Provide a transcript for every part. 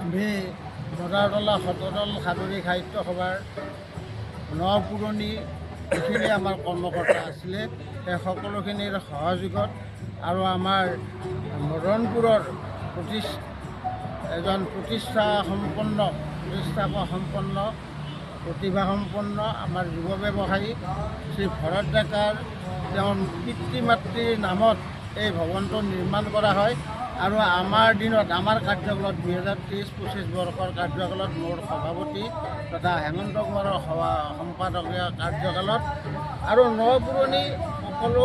আমি মদাৰতলা শতদল সাদৰী সাহিত্য সভাৰ নপুৰণি যিখিনি আমাৰ কৰ্মকৰ্তা আছিলে সেই সকলোখিনিৰ সহযোগত আৰু আমাৰ মদনপুৰৰ এজন প্ৰতিষ্ঠাপকসম্পন্ন প্ৰতিভাসম্পন্ন আমাৰ যুৱ ব্যৱসায়ী শ্ৰী ভৰত ডেকাৰ তেওঁৰ পিতৃ মাতৃৰ নামত এই ভৱনটো নিৰ্মাণ কৰা হয়। আৰু আমাৰ দিনত আমাৰ কাৰ্যকালত 2023-25 বৰ্ষৰ কাৰ্যকালত মোৰ সভাপতি তথা হেমন্ত কুমাৰৰ সম্পাদকীয় কাৰ্যকালত আৰু নপুৰণি সকলো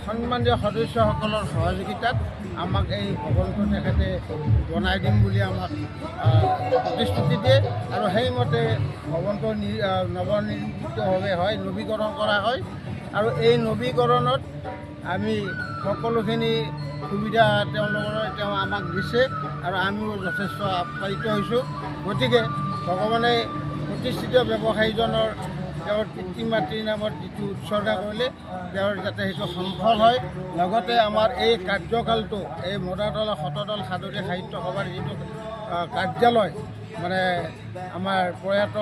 সন্মানীয় সদস্যসকলৰ সহযোগিতাত আমাক এই ভৱনটো তেখেতে বনাই দিম বুলি আমাক প্ৰতিশ্ৰুতি দিয়ে আৰু সেইমতে ভৱনটো নৱনিৰ্মিতভাৱে হয়, নৱীকৰণ কৰা হয়। আৰু এই নৱীকৰণত আমি সকলোখিনি সুবিধা তেওঁ আমাক দিছে আৰু আমিও যথেষ্ট আপ্যায়িত হৈছোঁ। গতিকে ভগৱানে প্ৰতিষ্ঠিত ব্যৱসায়ীজনৰ তেওঁৰ পিতৃ মাতৃৰ নামত যিটো উৎসৰ্গা কৰিলে তেওঁৰ যাতে সেইটো সফল হয়। লগতে আমাৰ এই কাৰ্যকালটো এই মদাৰতলা শতদল সাদৰী সাহিত্য সভাৰ যিটো কাৰ্যালয় মানে আমাৰ প্ৰয়াত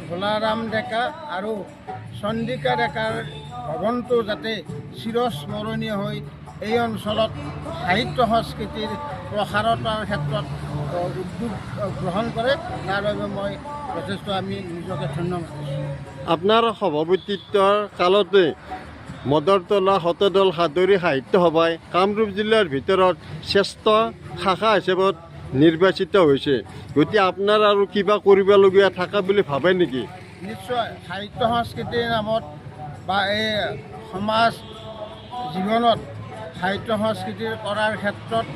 ভোলাৰাম ডেকা আৰু চন্দিকা ডেকাৰ ভৱনটো যাতে চিৰস্মৰণীয় হৈ এই অঞ্চলত সাহিত্য সংস্কৃতিৰ প্ৰসাৰতাৰ ক্ষেত্ৰত উদ্যোগ গ্ৰহণ কৰে, তাৰ বাবে মই যথেষ্ট আমি নিজকে ধন্য মানিছোঁ। আপোনাৰ সভাপতিত্বৰ কালতে মদাৰতলা শতদল সাদৰী সাহিত্য সভাই কামৰূপ জিলাৰ ভিতৰত শ্ৰেষ্ঠ শাখা হিচাপত নিৰ্বাচিত হৈছে। গতিকে আপোনাৰ আৰু কিবা কৰিবলগীয়া থকা বুলি ভাবে নেকি? নিশ্চয়, সাহিত্য সংস্কৃতিৰ নামত বা এই সমাজ জীৱনত সাহিত্য সংস্কৃতিৰ কৰাৰ ক্ষেত্ৰত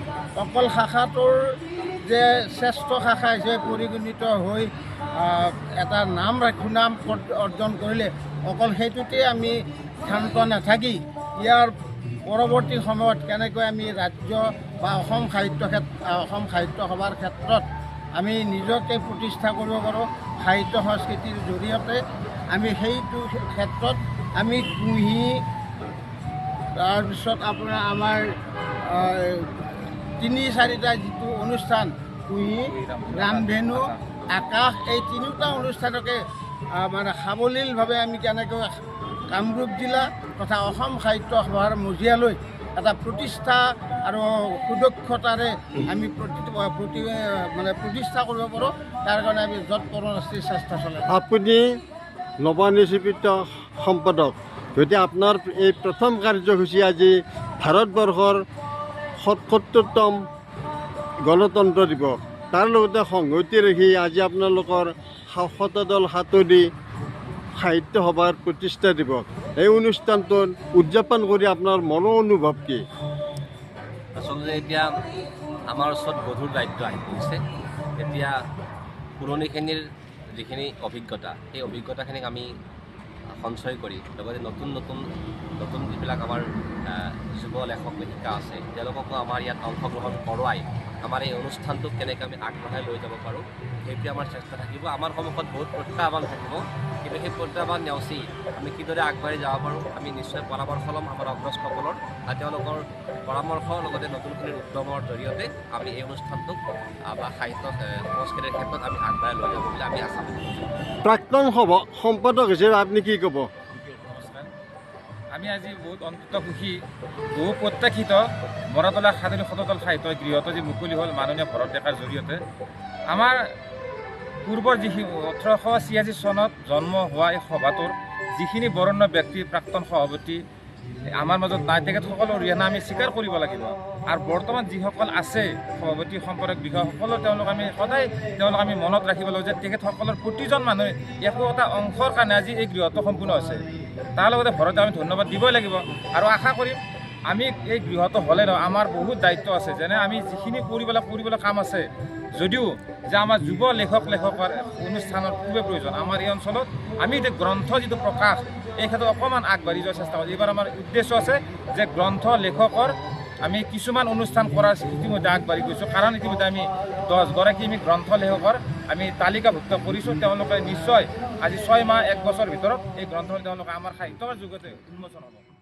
অকল শাখাটোৰ যে শ্ৰেষ্ঠ শাখা হিচাপে পৰিগণিত হৈ এটা সুনাম অৰ্জন কৰিলে অকল সেইটোতে আমি ক্ষান্ত নাথাকি ইয়াৰ পৰৱৰ্তী সময়ত কেনেকৈ আমি ৰাজ্য বা অসম সাহিত্য সভাৰ ক্ষেত্ৰত আমি নিজকে প্ৰতিষ্ঠা কৰিব পাৰোঁ সাহিত্য সংস্কৃতিৰ জৰিয়তে আমি সেইটো ক্ষেত্ৰত আমি কুঁহি, তাৰপিছত আপোনাৰ আমাৰ 3-4টা যিটো অনুষ্ঠান কুঁহি, ৰামধেনু, আকাশ, এই তিনিওটা অনুষ্ঠানকে মানে সাৱলীলভাৱে আমি কেনেকৈ কামৰূপ জিলা তথা অসম সাহিত্য সভাৰ মজিয়ালৈ এটা প্ৰতিষ্ঠা আৰু সুদক্ষতাৰে আমি প্ৰতিষ্ঠা কৰিব পাৰোঁ, তাৰ কাৰণে আমি যৎপৰোনাস্তি চেষ্টা চলাই। আপুনি নৱনিৰ্বাচিত সম্পাদক, গতিকে আপোনাৰ এই প্ৰথম কাৰ্যসূচী আজি ভাৰতবৰ্ষৰ ৭৭তম গণতন্ত্ৰ দিৱস, তাৰ লগতে সংহতি ৰাখি আজি আপোনালোকৰ শতদল সাদৰী সাহিত্য সভাৰ প্ৰতিষ্ঠা দিৱস, এই অনুষ্ঠানটোত উদযাপন কৰি আপোনাৰ মনৰ অনুভৱ কি? আচলতে এতিয়া আমাৰ ওচৰত গধুৰ দায়িত্ব আহি পৰিছে। এতিয়া পুৰণিখিনিৰ যিখিনি অভিজ্ঞতা, সেই অভিজ্ঞতাখিনিক আমি সঞ্চয় কৰি লগতে নতুন যিবিলাক আমাৰ যুৱ লেখক লেখিকা আছে তেওঁলোককো আমাৰ ইয়াত অংশগ্ৰহণ কৰোৱাই আমাৰ এই অনুষ্ঠানটোক কেনেকৈ আমি আগবঢ়াই লৈ যাব পাৰোঁ সেইটোৱে আমাৰ চেষ্টা থাকিব। আমাৰ সন্মুখত বহুত প্ৰত্যাহ্বান থাকিব, কিন্তু সেই প্ৰত্যাহ্বান নেওচি আমি কিদৰে আগবাঢ়ি যাব পাৰোঁ আমি নিশ্চয় পৰামৰ্শ ল'ম আমাৰ অগ্ৰজসকলৰ, আৰু তেওঁলোকৰ পৰামৰ্শ লগতে নতুনখিনিৰ উদ্যমৰ জৰিয়তে আমি এই অনুষ্ঠানটোক বা সাহিত্য সংস্কৃতিৰ ক্ষেত্ৰত আমি আগবঢ়াই লৈ যাব বুলি আমি আশা কৰোঁ। প্ৰাক্তন সম্পাদক হিচাপে আপুনি কি ক'ব? নমস্কাৰ। আমি আজি বহুত অন্তত সুখী, বহু প্ৰত্যাশিত মদাৰতলা সাদৰী শতদল সাহিত্য গৃহটো যি মুকলি হ'ল মাননীয় ভৰত ডেকাৰ জৰিয়তে। আমাৰ পূৰ্বৰ যিখিনি 1886 চনত জন্ম হোৱা এই সভাটোৰ যিখিনি বৰণ্য ব্যক্তি প্ৰাক্তন সভাপতি আমাৰ মাজত নাই, তেখেতসকলৰ অৰিহণা আমি স্বীকাৰ কৰিব লাগিব। আৰু বৰ্তমান যিসকল আছে সভাপতি সম্পাদক বিষয়াসকলৰ তেওঁলোক আমি মনত ৰাখিব লাগিব যে তেখেতসকলৰ প্ৰতিজন মানুহে একো এটা অংশৰ কাৰণে আজি এই গৃহটো সম্পূৰ্ণ হৈছে। তাৰ লগতে ভৰতে আমি ধন্যবাদ দিবই লাগিব আৰু আশা কৰিম আমি এই গৃহটো হ'লে আমাৰ বহুত দায়িত্ব আছে, যেনে আমি যিখিনি কৰিবলৈ কাম আছে যদিও যে আমাৰ যুৱ লেখকৰ অনুষ্ঠানৰ খুবেই প্ৰয়োজন। আমাৰ এই অঞ্চলত আমি এতিয়া গ্ৰন্থ যিটো প্ৰকাশ এই ক্ষেত্ৰত অকণমান আগবাঢ়ি যোৱাৰ চেষ্টা কৰোঁ। এইবাৰ আমাৰ উদ্দেশ্য আছে যে গ্ৰন্থ লেখকৰ আমি কিছুমান অনুষ্ঠান কৰাৰ ইতিমধ্যে আগবাঢ়ি গৈছোঁ, কাৰণ ইতিমধ্যে আমি 10গৰাকী আমি গ্ৰন্থ লেখকৰ আমি তালিকাভুক্ত কৰিছোঁ। তেওঁলোকে নিশ্চয় আজি 6 মাহ 1 বছৰ ভিতৰত এই গ্ৰন্থ তেওঁলোকে আমাৰ সাহিত্যৰ যুগতে উন্মোচন হ'ব।